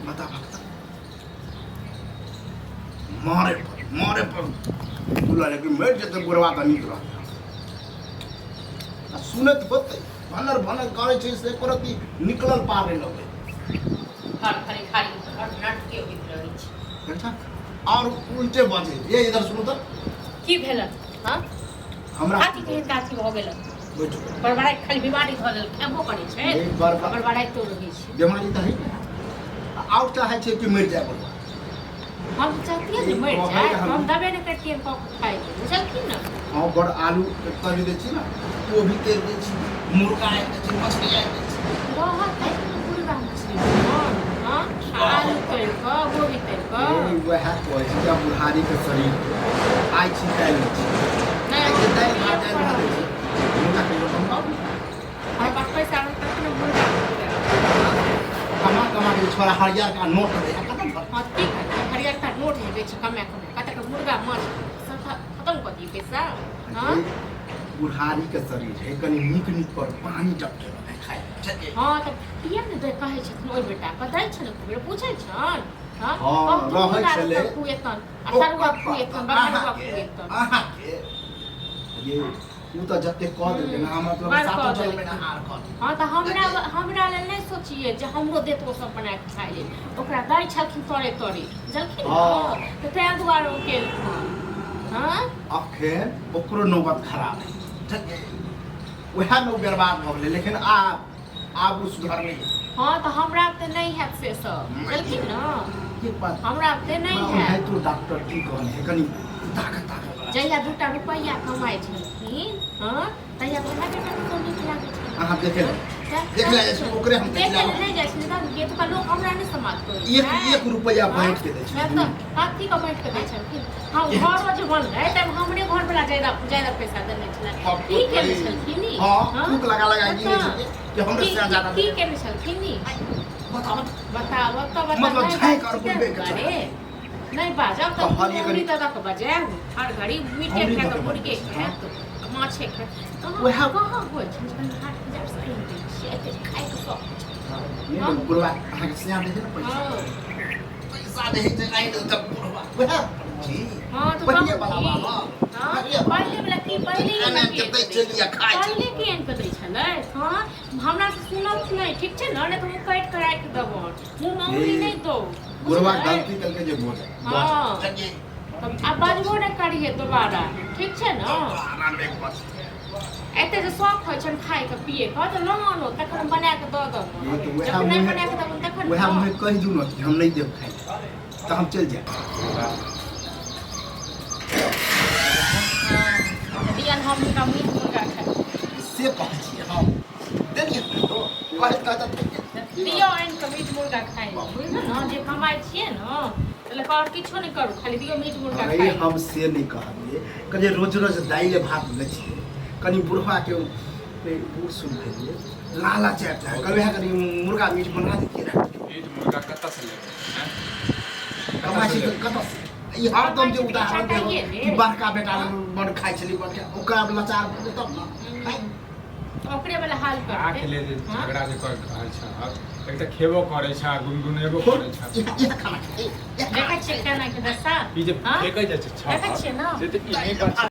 बता मारे पर बोला लेकिन मैं जते बुरवा का निकला सुनत होते भनर करे छे से करती निकलल पार नहीं लगे खाली और नाटक के होइत रही छै अच्छा और उल्टे बाजे ये इधर सुनो तो की भेल हां हमरा काठी के काठी भ गेल बैठो बड़बड़ाई खाली बीमारी ध लेल खेबो करे छै एक बार बड़बड़ाई तो रही छै बीमारी त है आउट चाहे छे कि मर जाए बोल हम चाहती है मर जाए हम दबे न करती हम खाए बुझलखिन न हां बड़ आलू तरी दे छी ना वो भी तेल दे छी मुर्गा आए दे छी मछली आए दे छी बहुत है मुर्गा मछली हां आलू तेल का गोभी तेल का वह कोई या बुढ़ारी के शरीर आई छी काल छी नहीं दाल भात दे छी मुर्गा के लोटम बाबू हम बाप पैसा तक न मुर्गा कमा के छोरा हरियर का नोट दे खत्म कर हां ठीक है हरियर का नोट है बेच कम कत का मुर्गा माछ खत्म कर दी पैसा हां बुढ़ारी के शरीर है कनी नीक पर पानी टपके खाए चलिए हां त पिया ने दे कहे छथिन ओइ बेटा कतै छन बेटा पूछै छन हां रहै छले कुएतन अतरुआ कुएतन बगरुआ कुएतन आहा के ये उ त जते कह देले ना मतलब सातो चल में ना हार कर हां त हमरा ले नै सोचिए जे हमरो देत ओ सब बना के खाइ ले ओकरा दै छलखिन तोरे जलखिन त तै दुआरे ओ केल हां अखन ओकरो नौबत खराब है वह नो बर्बाद भ गेलै लेकिन आब उस घर में हां त हमरा त नै है से सब जलखिन न के बात हमरा त नै है तो डॉक्टर की कहने है कनी ताकत जहिया 2 रुपया कमाइ छलखिन हां तहिया हमरा बेटा को नीक लागे छै अहाँ देख ले जैसे ओकरे हम देख ले नहीं जाय छै त ये तो लोग हमरा नै समाज करे 1 रुपया बांट के दै छै मैं तो काठी का बांट के दै छलखिन हम घर जो बन गए तब हमरे घर वाला ज्यादा पैसा देने छला ठीक है छलखिन नी हां भूख लगा दिए छले कि हमरे से ज्यादा ठीक है छलखिन नी बताओ तो मतलब छाय कर बोलबे करे नहीं बाजा तो हमनी दादा को बजाए हर घड़ी मीठे खा तो मुर्गे खा तो माछे खा वह कहां हो छै हाथ हजार से एते खाइ के सब ये बुढ़वा अहाँ के सिया दे ना पैसा दे छै आई तो बुढ़वा वह जी हां तो पहले वाला बाबा पहले वाला की पहले ना जते चलिया खाइ छै पहले के एन दै छलै हां हमरा से सुनत नहीं ठीक छै ना तो हम काट कराय के देबो मुंह मांगली नहीं दो बुढ़वा गलती करके जे बोले हां अब बाजबो न करिए दोबारा ठीक छै ना एते जे शौक होइ छन खाए के पिए के त लहानो तखन बना के द दो जब नहीं बना के दब तखन वह हम कह दू न कि हम नहीं देब खाए त हम चल जाए दियन हम का मीट मुर्गा खाए से कह छी हम देनिए तो कहत दियो एन के मीट मुर्गा खाए बुझल न जे कमाई छिए न तले और किछो नहीं करू खाली दियो मीट मुर्गा खाए अरे हम से नहीं कहलिए कजे रोज दाइल भात ले छी कनी बुढ़वा के बूढ़ सुन भेलिए लाला चैट है कल है कनी मुर्गा मीट बना देती रह मीट मुर्गा कत्ता से लेबै कमाई छी कत से ई हरदम जे उदाहरण देबो कि बड़का बेटा बड़ खाइ छली बड़का ओकरा लाचार भेल तब न ओकरे वाला हाल कर आके ले झगड़ा जे कर कहल छ एक त खेबो करे छ गुनगुनेबो करे छ ये खाना खाए देखै छियै केना के दशा ई जे फेकै जाइ छ देखै छियै न जे त ई नहीं कर छ